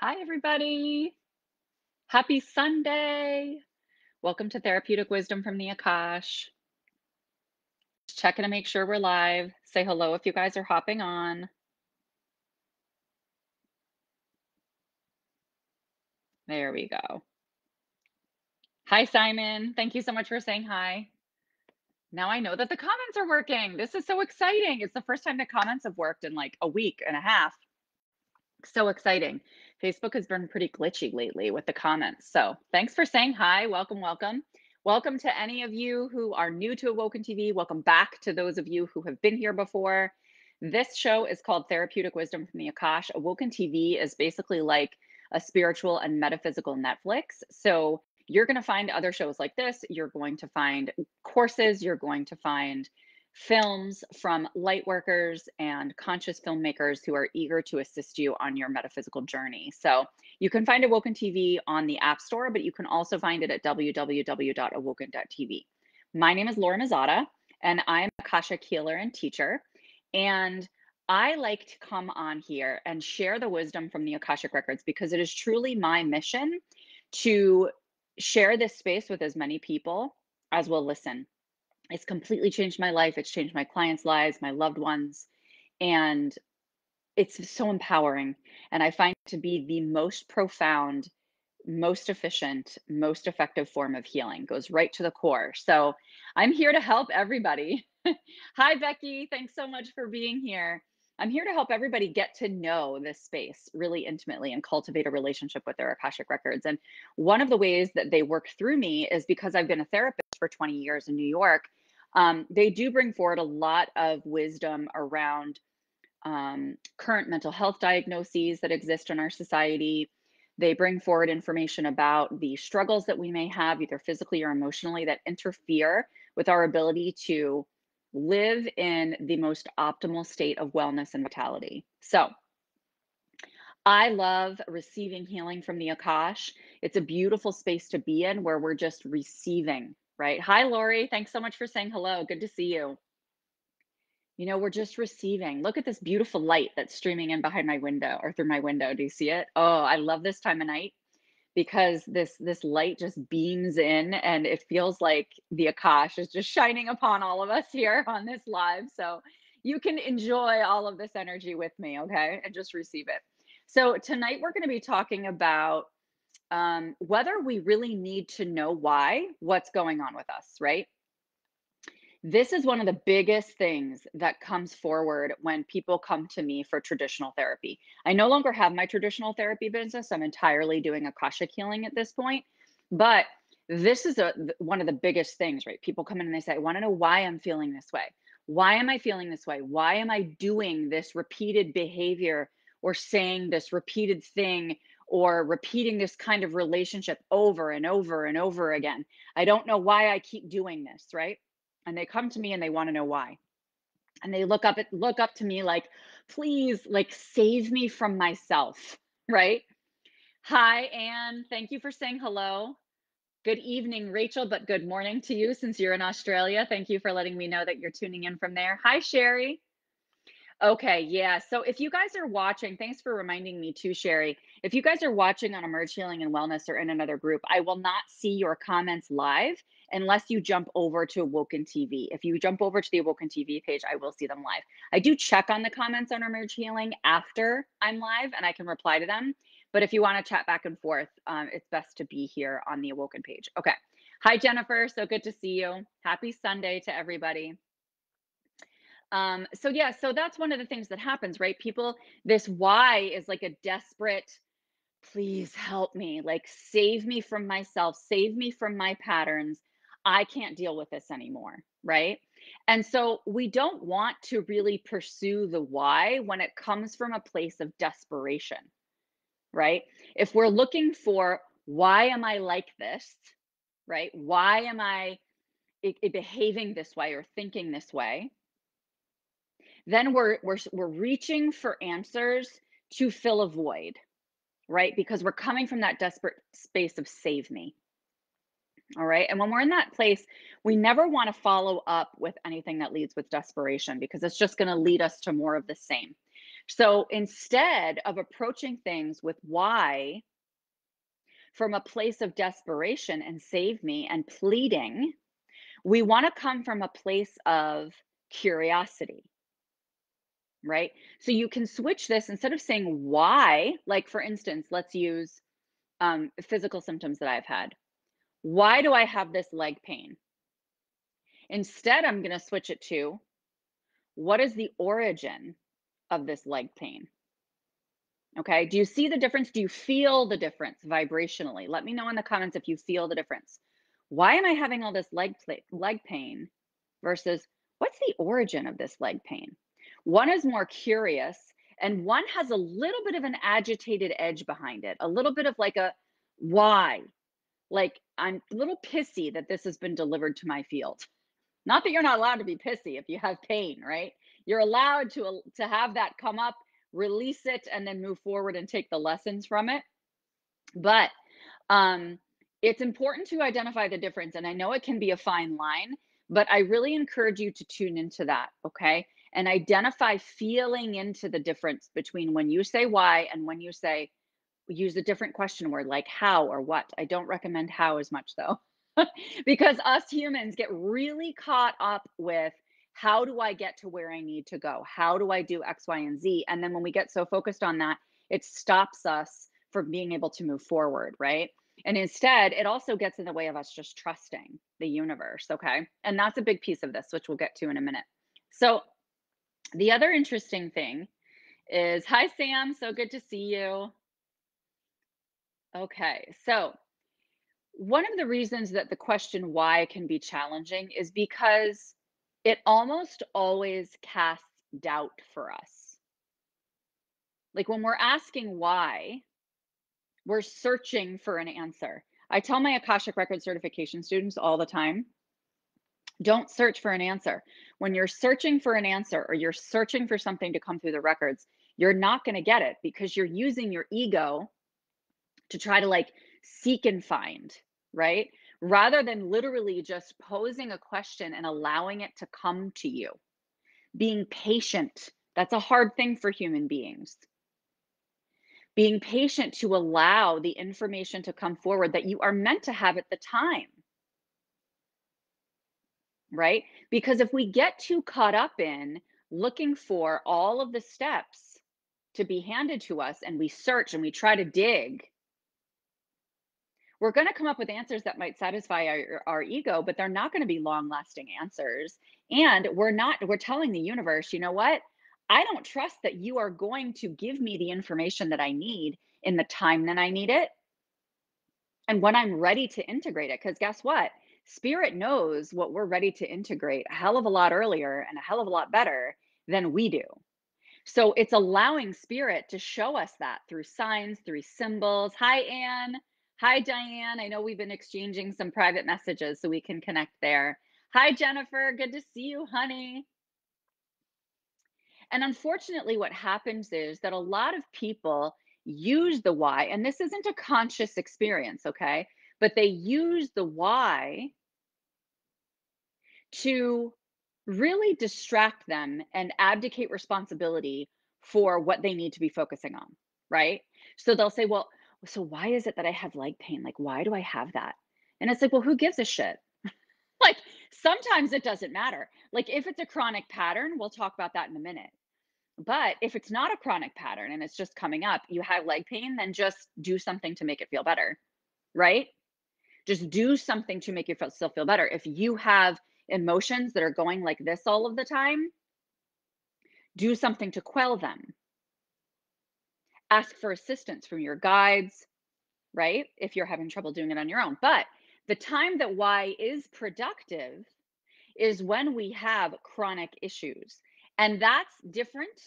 Hi, everybody. Happy Sunday. Welcome to Therapeutic Wisdom from the Akash. Just checking to make sure we're live. Say hello if you guys are hopping on. There we go. Hi, Simon. Thank you so much for saying hi. Now I know that the comments are working. This is so exciting. It's the first time the comments have worked in like a week and a half. So exciting. Facebook has been pretty glitchy lately with the comments. So thanks for saying hi. Welcome, welcome. Welcome to any of you who are new to Awoken TV. Welcome back to those of you who have been here before. This show is called Therapeutic Wisdom from the Akash. Awoken TV is basically like a spiritual and metaphysical Netflix. So you're going to find other shows like this. You're going to find courses. You're going to find films from light workers and conscious filmmakers who are eager to assist you on your metaphysical journey. So you can find Awoken TV on the App Store, but you can also find it at www.awoken.tv. My name is Laura Mazzotta, and I'm a Akashic healer and teacher. And I like to come on here and share the wisdom from the Akashic Records because it is truly my mission to share this space with as many people as will listen. It's completely changed my life. It's changed my clients' lives, my loved ones, and it's so empowering. And I find it to be the most profound, most efficient, most effective form of healing. Goes right to the core. So I'm here to help everybody. Hi, Becky. Thanks so much for being here. I'm here to help everybody get to know this space really intimately and cultivate a relationship with their Akashic records. And one of the ways that they work through me is because I've been a therapist for 20 years in New York. They do bring forward a lot of wisdom around current mental health diagnoses that exist in our society. They bring forward information about the struggles that we may have, either physically or emotionally, that interfere with our ability to live in the most optimal state of wellness and vitality. So, I love receiving healing from the Akash. It's a beautiful space to be in where we're just receiving, right? Hi, Lori. Thanks so much for saying hello. Good to see you. We're just receiving. Look at this beautiful light that's streaming in behind my window or through my window. Do you see it? Oh, I love this time of night because this light just beams in and it feels like the Akash is just shining upon all of us here on this live. So you can enjoy all of this energy with me, okay? And just receive it. So tonight we're going to be talking about whether we really need to know why, what's going on with us, right? This is one of the biggest things that comes forward when people come to me for traditional therapy. I no longer have my traditional therapy business. I'm entirely doing Akashic healing at this point. But this is one of the biggest things, right? People come in and they say, I want to know why I'm feeling this way. Why am I feeling this way? Why am I doing this repeated behavior or saying this repeated thing or repeating this kind of relationship over and over and over again? I don't know why I keep doing this, right? And they come to me and they want to know why. And they look up to me like, please, like save me from myself, right? Hi, Anne. Thank you for saying hello. Good evening, Rachel, but good morning to you since you're in Australia. Thank you for letting me know that you're tuning in from there. Hi, Sherry. Okay, yeah. So if you guys are watching, thanks for reminding me too, Sherry. If you guys are watching on Emerge Healing and Wellness or in another group, I will not see your comments live unless you jump over to Awoken TV. If you jump over to the Awoken TV page, I will see them live. I do check on the comments on Emerge Healing after I'm live and I can reply to them. But if you want to chat back and forth, it's best to be here on the Awoken page. Okay. Hi, Jennifer. So good to see you. Happy Sunday to everybody. So yeah, so that's one of the things that happens, right? People, this why is like a desperate, please help me, like save me from myself, save me from my patterns. I can't deal with this anymore, right? And so we don't want to really pursue the why when it comes from a place of desperation, right? If we're looking for why am I like this, right? Why am I behaving this way or thinking this way? Then we're reaching for answers to fill a void, right? Because we're coming from that desperate space of save me. All right. And when we're in that place, we never want to follow up with anything that leads with desperation because it's just going to lead us to more of the same. So instead of approaching things with why from a place of desperation and save me and pleading, we want to come from a place of curiosity, right? So you can switch this instead of saying why, like for instance, let's use physical symptoms that I've had. Why do I have this leg pain? Instead, I'm going to switch it to what is the origin of this leg pain? Okay. Do you see the difference? Do you feel the difference vibrationally? Let me know in the comments if you feel the difference. Why am I having all this leg pain versus what's the origin of this leg pain? One is more curious and one has a little bit of an agitated edge behind it, a little bit of like a why? Like I'm a little pissy that this has been delivered to my field. Not that you're not allowed to be pissy if you have pain, right? You're allowed to have that come up, release it, and then move forward and take the lessons from it. But um, it's important to identify the difference. And I know it can be a fine line, but I really encourage you to tune into that, okay? And identify feeling into the difference between when you say why and when you say, use a different question word like how or what. I don't recommend how as much though, because us humans get really caught up with how do I get to where I need to go? How do I do X, Y, and Z? And then when we get so focused on that, it stops us from being able to move forward, right? And instead, it also gets in the way of us just trusting the universe, okay? And that's a big piece of this, which we'll get to in a minute. So, the other interesting thing is hi, Sam. So good to see you. Okay, so one of the reasons that the question why can be challenging is because it almost always casts doubt for us. Like when we're asking why, we're searching for an answer. I tell my Akashic Record certification students all the time, don't search for an answer. When you're searching for an answer or you're searching for something to come through the records, you're not going to get it because you're using your ego to try to like seek and find, right? Rather than literally just posing a question and allowing it to come to you. Being patient, that's a hard thing for human beings. Being patient to allow the information to come forward that you are meant to have at the time, right? Because if we get too caught up in looking for all of the steps to be handed to us and we search and we try to dig, we're going to come up with answers that might satisfy our ego, but they're not going to be long lasting answers. And we're telling the universe, you know what? I don't trust that you are going to give me the information that I need in the time that I need it and when I'm ready to integrate it. Because guess what? Spirit knows what we're ready to integrate a hell of a lot earlier and a hell of a lot better than we do. So it's allowing spirit to show us that through signs, through symbols. Hi, Anne. Hi, Diane. I know we've been exchanging some private messages so we can connect there. Hi, Jennifer. Good to see you, honey. And unfortunately, what happens is that a lot of people use the why, and this isn't a conscious experience, okay? But they use the why to really distract them and abdicate responsibility for what they need to be focusing on, right? So they'll say, well, so why is it that I have leg pain? Like, why do I have that? And it's like, well, who gives a shit? Like, sometimes it doesn't matter. Like, if it's a chronic pattern, we'll talk about that in a minute. But if it's not a chronic pattern and it's just coming up, you have leg pain, then just do something to make it feel better, right? Just do something to make you still feel better. If you have emotions that are going like this all of the time, do something to quell them. Ask for assistance from your guides, right? If you're having trouble doing it on your own. But the time that why is productive is when we have chronic issues. And that's different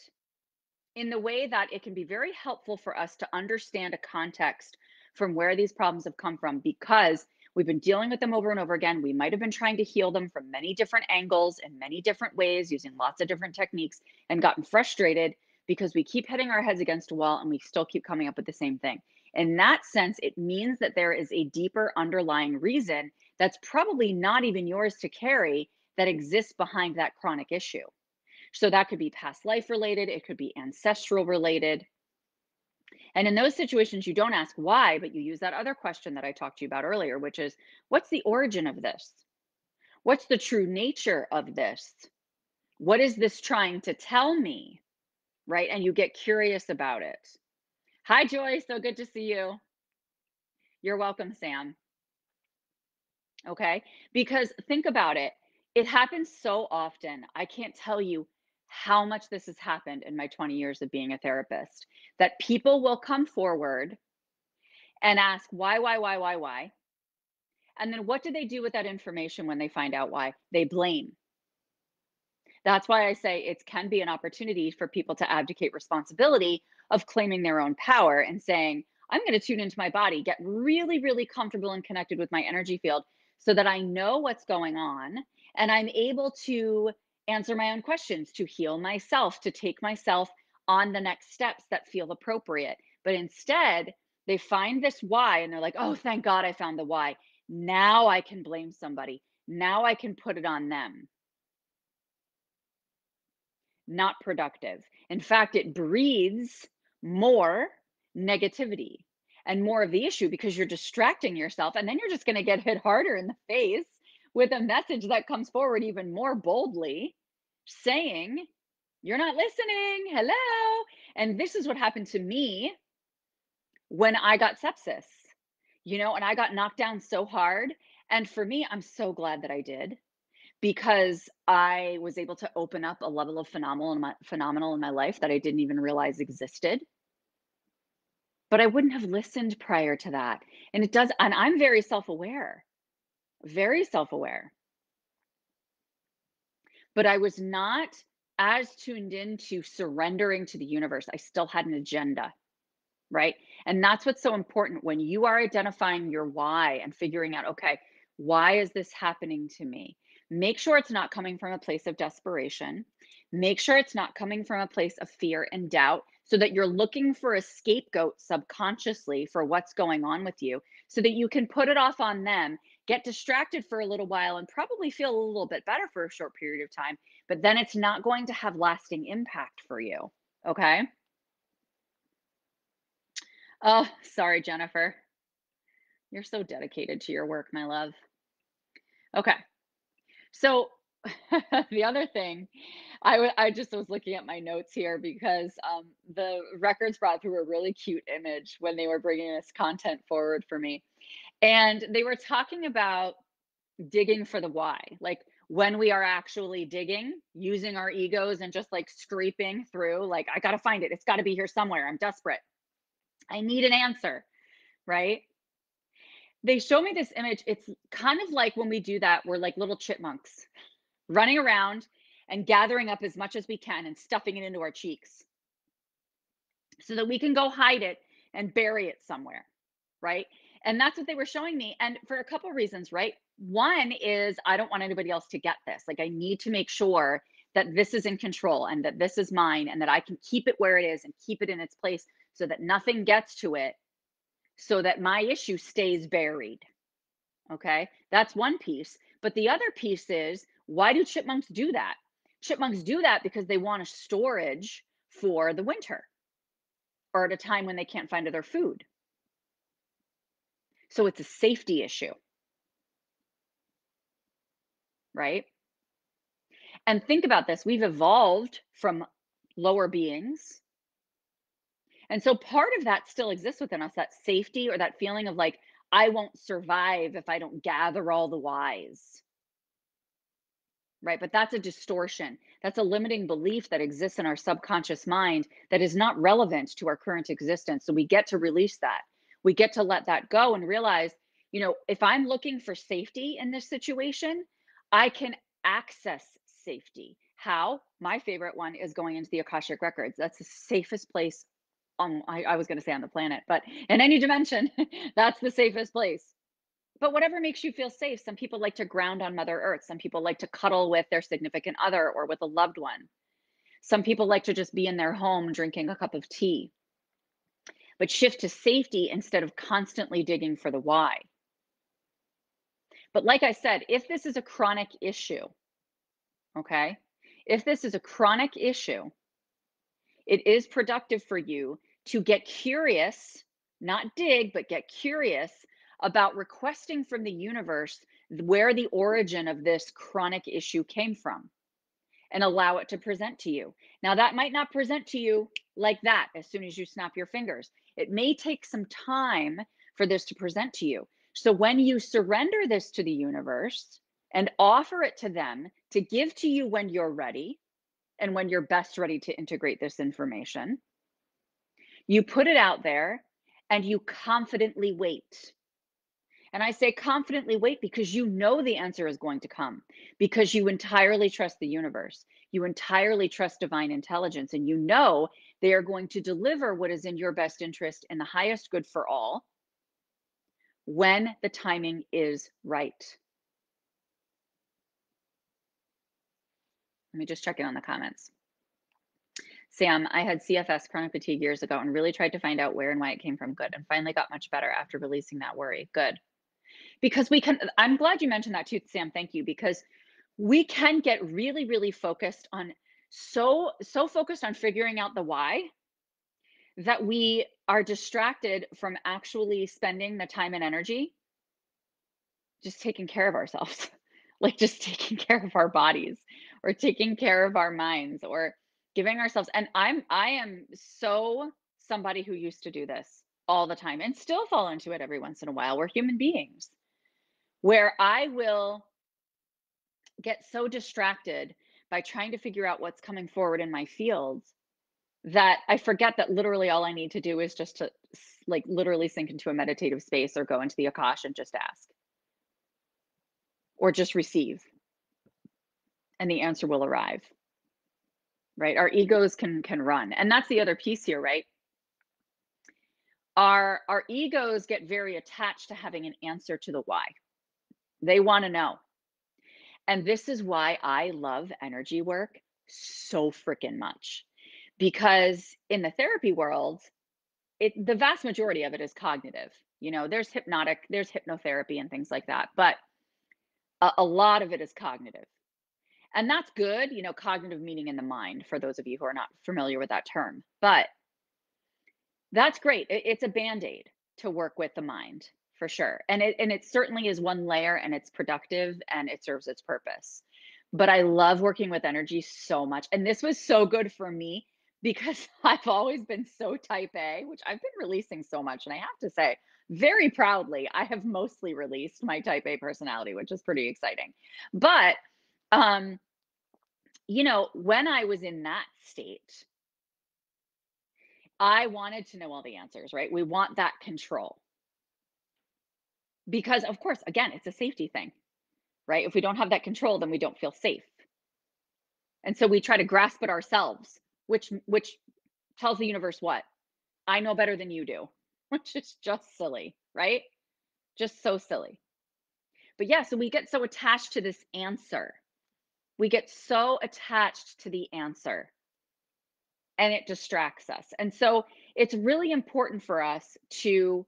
in the way that it can be very helpful for us to understand a context from where these problems have come from because we've been dealing with them over and over again. We might have been trying to heal them from many different angles in many different ways using lots of different techniques and gotten frustrated because we keep hitting our heads against a wall and we still keep coming up with the same thing. In that sense, it means that there is a deeper underlying reason that's probably not even yours to carry that exists behind that chronic issue. So that could be past life related, it could be ancestral related. And in those situations, you don't ask why, but you use that other question that I talked to you about earlier, which is what's the origin of this? What's the true nature of this? What is this trying to tell me? Right? And you get curious about it. Hi, Joy. So good to see you. You're welcome, Sam. Okay. Because think about it. It happens so often. I can't tell you how much this has happened in my 20 years of being a therapist that people will come forward and ask why. And then what do they do with that information when they find out why? They blame. That's why I say it can be an opportunity for people to abdicate responsibility of claiming their own power and saying, I'm going to tune into my body, get really, really comfortable and connected with my energy field so that I know what's going on and I'm able to answer my own questions, to heal myself, to take myself on the next steps that feel appropriate. But instead, they find this why and they're like, oh, thank God I found the why. Now I can blame somebody. Now I can put it on them. Not productive. In fact, it breeds more negativity and more of the issue because you're distracting yourself. And then you're just going to get hit harder in the face with a message that comes forward even more boldly saying, you're not listening. Hello. And this is what happened to me when I got sepsis, and I got knocked down so hard. And for me, I'm so glad that I did because I was able to open up a level of phenomenal in my life that I didn't even realize existed. But I wouldn't have listened prior to that. And I'm very self-aware, but I was not as tuned into surrendering to the universe. I still had an agenda. Right? And that's what's so important when you are identifying your why and figuring out, okay, why is this happening to me? Make sure it's not coming from a place of desperation. Make sure it's not coming from a place of fear and doubt so that you're looking for a scapegoat subconsciously for what's going on with you so that you can put it off on them, get distracted for a little while, and probably feel a little bit better for a short period of time. But then it's not going to have lasting impact for you. Okay. Oh, sorry, Jennifer. You're so dedicated to your work, my love. Okay. So the other thing, I just was looking at my notes here because the records brought through a really cute image when they were bringing this content forward for me. And they were talking about digging for the why, like when we are actually digging, using our egos and just like scraping through, like, I got to find it. It's got to be here somewhere. I'm desperate. I need an answer, right? They show me this image. It's kind of like when we do that, we're like little chipmunks running around and gathering up as much as we can and stuffing it into our cheeks so that we can go hide it and bury it somewhere, right? And that's what they were showing me. And for a couple of reasons, right? One is I don't want anybody else to get this. Like, I need to make sure that this is in control and that this is mine and that I can keep it where it is and keep it in its place so that nothing gets to it, so that my issue stays buried. Okay, that's one piece. But the other piece is, why do chipmunks do that? Chipmunks do that because they want a storage for the winter or at a time when they can't find other food. So it's a safety issue, right? And think about this, we've evolved from lower beings. And so part of that still exists within us, that safety or that feeling of like, I won't survive if I don't gather all the whys. Right, but that's a distortion. That's a limiting belief that exists in our subconscious mind that is not relevant to our current existence. So we get to release that. We get to let that go and realize, if I'm looking for safety in this situation, I can access safety. How? My favorite one is going into the Akashic records. That's the safest place on, I was going to say on the planet, but in any dimension, that's the safest place. But whatever makes you feel safe. Some people like to ground on Mother Earth. Some people like to cuddle with their significant other or with a loved one. Some people like to just be in their home drinking a cup of tea. But shift to safety instead of constantly digging for the why. But like I said, if this is a chronic issue, okay, If this is a chronic issue, it is productive for you to get curious, not dig, but get curious about requesting from the universe where the origin of this chronic issue came from and allow it to present to you. Now, that might not present to you like that as soon as you snap your fingers. It may take some time for this to present to you. So, when you surrender this to the universe and offer it to them to give to you when you're ready and when you're best ready to integrate this information, you put it out there and you confidently wait. And I say confidently wait because you know the answer is going to come, because you entirely trust the universe. You entirely trust divine intelligence, and you know they are going to deliver what is in your best interest and the highest good for all when the timing is right. Let me just check in on the comments. Sam, I had CFS, chronic fatigue, years ago and really tried to find out where and why it came from. Good. And finally got much better after releasing that worry. Good. Because we can, I'm glad you mentioned that too, Sam. Thank you. Because we can get really, really focused on so focused on figuring out the why that we are distracted from actually spending the time and energy just taking care of ourselves. Like just taking care of our bodies or taking care of our minds or giving ourselves, and I am so somebody who used to do this all the time and still fall into it every once in a while. We're human beings, where I will get so distracted by trying to figure out what's coming forward in my fields that I forget that literally all I need to do is just to like literally sink into a meditative space or go into the AKASH and just ask or just receive, and the answer will arrive. Right? Our egos can run. And that's the other piece here, right? Our egos get very attached to having an answer to the why. They want to know. And this is why I love energy work so freaking much. Because in the therapy world, the vast majority of it is cognitive. You know, there's hypnotic, there's hypnotherapy and things like that, but a lot of it is cognitive. And that's good, you know, cognitive meaning in the mind, for those of you who are not familiar with that term. But that's great. It's a Band-Aid to work with the mind, for sure. And it certainly is one layer, and it's productive and it serves its purpose. But I love working with energy so much. And this was so good for me because I've always been so type A, which I've been releasing so much. And I have to say, very proudly, I have mostly released my type A personality, which is pretty exciting. But um, you know, when I was in that state, I wanted to know all the answers, right? We want that control because, of course, again, it's a safety thing, right? If we don't have that control, then we don't feel safe. And so we try to grasp it ourselves, which tells the universe what? I know better than you do, which is just silly, right? Just so silly. But yeah, so we get so attached to this answer. We get so attached to the answer and it distracts us. And so it's really important for us to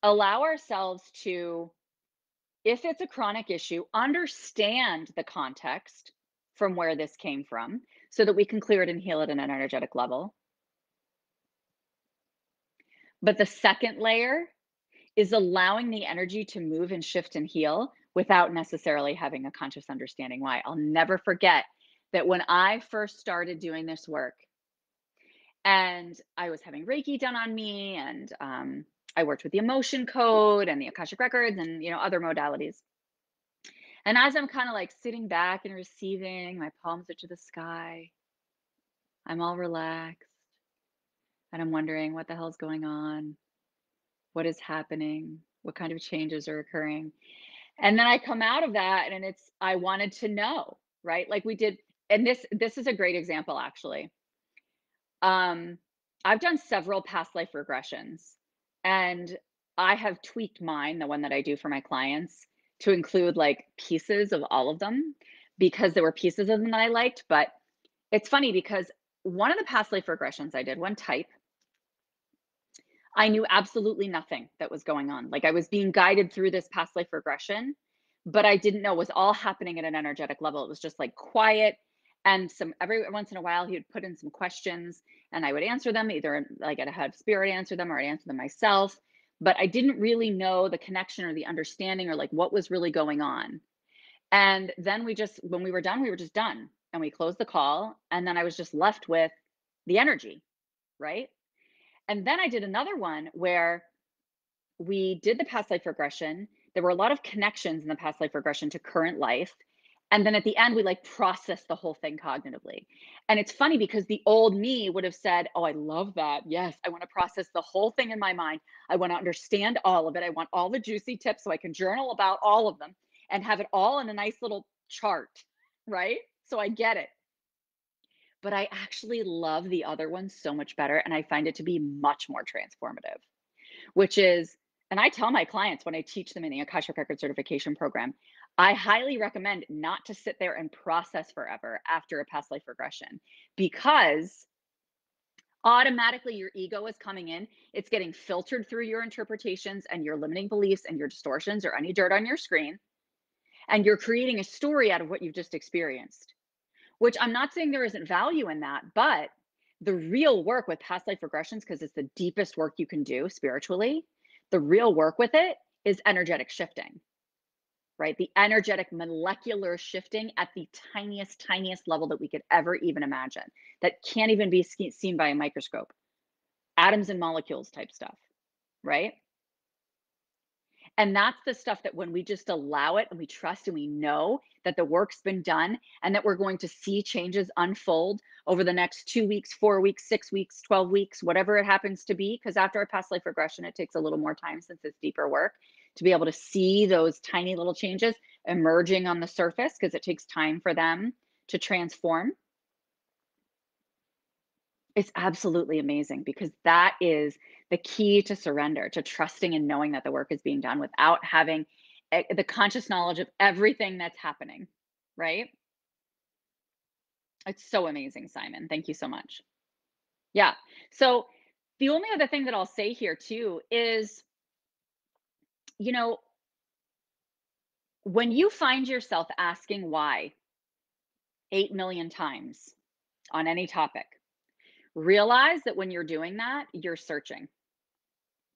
allow ourselves to, if it's a chronic issue, understand the context from where this came from so that we can clear it and heal it in an energetic level. But the second layer is allowing the energy to move and shift and heal without necessarily having a conscious understanding why. I'll never forget that when I first started doing this work and I was having Reiki done on me, and I worked with the emotion code and the Akashic records and, you know, other modalities. And as I'm kind of like sitting back and receiving, my palms are to the sky, I'm all relaxed, and I'm wondering what the hell's going on, what is happening, what kind of changes are occurring. And then I come out of that and it's, I wanted to know, right? Like we did, and this is a great example actually. Um, I've done several past life regressions, and I have tweaked mine, the one that I do for my clients, to include like pieces of all of them because there were pieces of them that I liked. But it's funny because one of the past life regressions I did, one type, I knew absolutely nothing that was going on. Like I was being guided through this past life regression, but I didn't know it was all happening at an energetic level. It was just like quiet And some every once in a while, he would put in some questions and I would answer them, either like I'd have spirit answer them or I'd answer them myself. But I didn't really know the connection or the understanding or like what was really going on. And then when we were done, we were just done. And we closed the call. And then I was just left with the energy, right? And then I did another one where we did the past life regression. There were a lot of connections in the past life regression to current life. And then at the end, we like processed the whole thing cognitively. And it's funny because the old me would have said, oh, I love that. Yes, I want to process the whole thing in my mind. I want to understand all of it. I want all the juicy tips so I can journal about all of them and have it all in a nice little chart, right? So I get it. But I actually love the other one so much better. And I find it to be much more transformative. Which is, and I tell my clients when I teach them in the Akashic Record Certification program, I highly recommend not to sit there and process forever after a past life regression because automatically your ego is coming in. It's getting filtered through your interpretations and your limiting beliefs and your distortions or any dirt on your screen. And you're creating a story out of what you've just experienced, which I'm not saying there isn't value in that, but the real work with past life regressions, because it's the deepest work you can do spiritually, the real work with it is energetic shifting, right? The energetic molecular shifting at the tiniest, tiniest level that we could ever even imagine, that can't even be seen by a microscope. Atoms and molecules type stuff, right? And that's the stuff that when we just allow it and we trust and we know that the work's been done and that we're going to see changes unfold over the next 2 weeks, 4 weeks, 6 weeks, 12 weeks, whatever it happens to be. Because after a past life regression, it takes a little more time since it's deeper work to be able to see those tiny little changes emerging on the surface because it takes time for them to transform. It's absolutely amazing because that is the key to surrender, to trusting and knowing that the work is being done without having the conscious knowledge of everything that's happening, right? It's so amazing, Simon. Thank you so much. Yeah. So the only other thing that I'll say here too is, you know, when you find yourself asking why 8 million times on any topic, realize that when you're doing that, you're searching,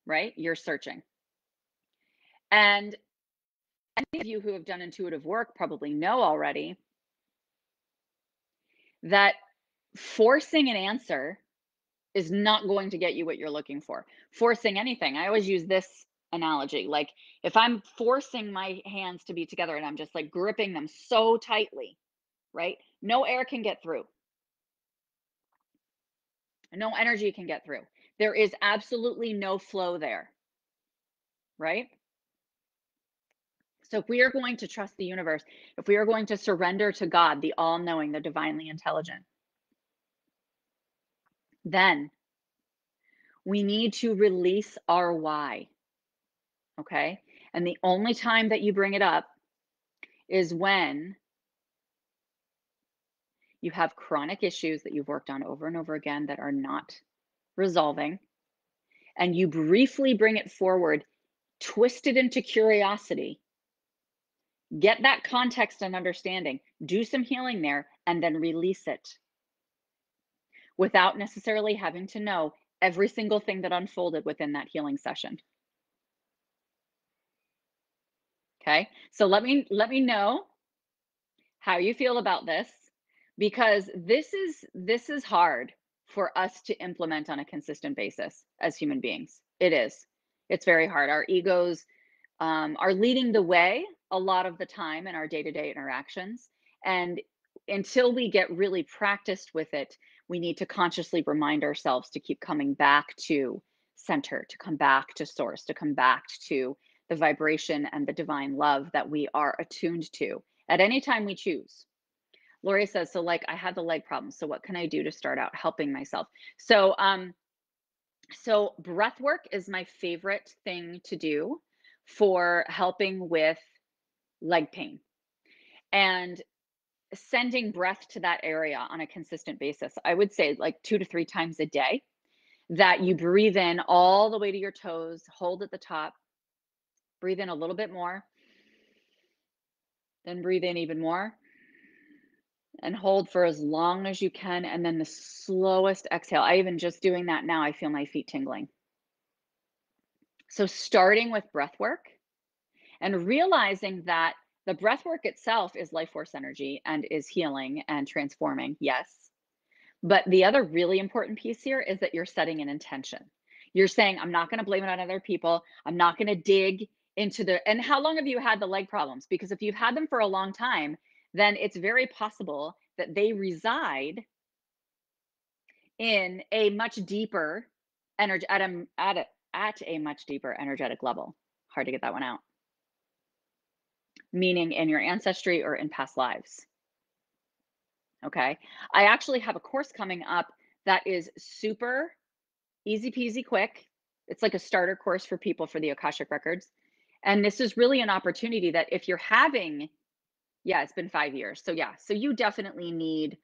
right? You're searching. And any of you who have done intuitive work probably know already that forcing an answer is not going to get you what you're looking for. Forcing anything. I always use this analogy. Like if I'm forcing my hands to be together and I'm just like gripping them so tightly, right? No air can get through. No energy can get through. There is absolutely no flow there, right? So if we are going to trust the universe, if we are going to surrender to God, the all knowing, the divinely intelligent, then we need to release our why. Okay. And the only time that you bring it up is when you have chronic issues that you've worked on over and over again that are not resolving. And you briefly bring it forward, twist it into curiosity, get that context and understanding, do some healing there, and then release it without necessarily having to know every single thing that unfolded within that healing session. Okay. So let me know how you feel about this because this is hard for us to implement on a consistent basis as human beings. It is. It's very hard. Our egos are leading the way a lot of the time in our day-to-day interactions, and until we get really practiced with it, we need to consciously remind ourselves to keep coming back to center, to come back to source, to come back to the vibration and the divine love that we are attuned to at any time we choose. Lori says, so like I had the leg problem. So what can I do to start out helping myself? So breath work is my favorite thing to do for helping with leg pain and sending breath to that area on a consistent basis. I would say like 2 to 3 times a day that you breathe in all the way to your toes, hold at the top, breathe in a little bit more, then breathe in even more, And hold for as long as you can, and then the slowest exhale. I even just doing that now, I feel my feet tingling. So starting with breath work and realizing that the breath work itself is life force energy and is healing and transforming, yes. But the other really important piece here is that you're setting an intention. You're saying, I'm not going to blame it on other people. I'm not going to dig into the, and how long have you had the leg problems? Because if you've had them for a long time, then it's very possible that they reside in a much deeper energy at a much deeper energetic level. Hard to get that one out. Meaning in your ancestry or in past lives. Okay. I actually have a course coming up that is super easy peasy quick. It's like a starter course for people for the Akashic records. And this is really an opportunity that if you're having, yeah, it's been 5 years. So yeah, so you definitely need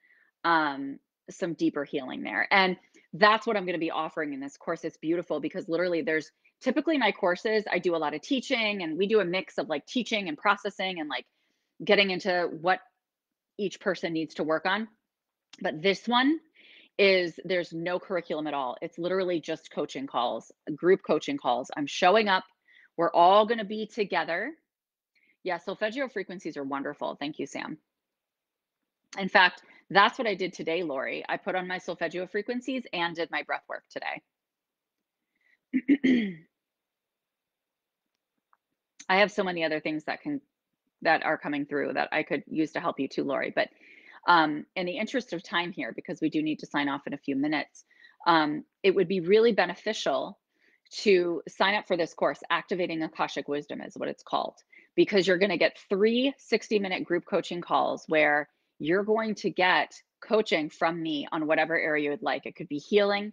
um some deeper healing there. And that's what I'm going to be offering in this course. It's beautiful because literally there's typically my courses, I do a lot of teaching and we do a mix of like teaching and processing and like getting into what each person needs to work on. But this one is there's no curriculum at all. It's literally just coaching calls, group coaching calls. I'm showing up. We're all going to be together. Yeah, solfeggio frequencies are wonderful. Thank you, Sam. In fact, that's what I did today, Lori. I put on my solfeggio frequencies and did my breath work today. I have so many other things that are coming through that I could use to help you too, Lori. But in the interest of time here, because we do need to sign off in a few minutes, it would be really beneficial to sign up for this course. Activating Akashic Wisdom is what it's called, because you're going to get 3 60-minute group coaching calls where you're going to get coaching from me on whatever area you would like. It could be healing,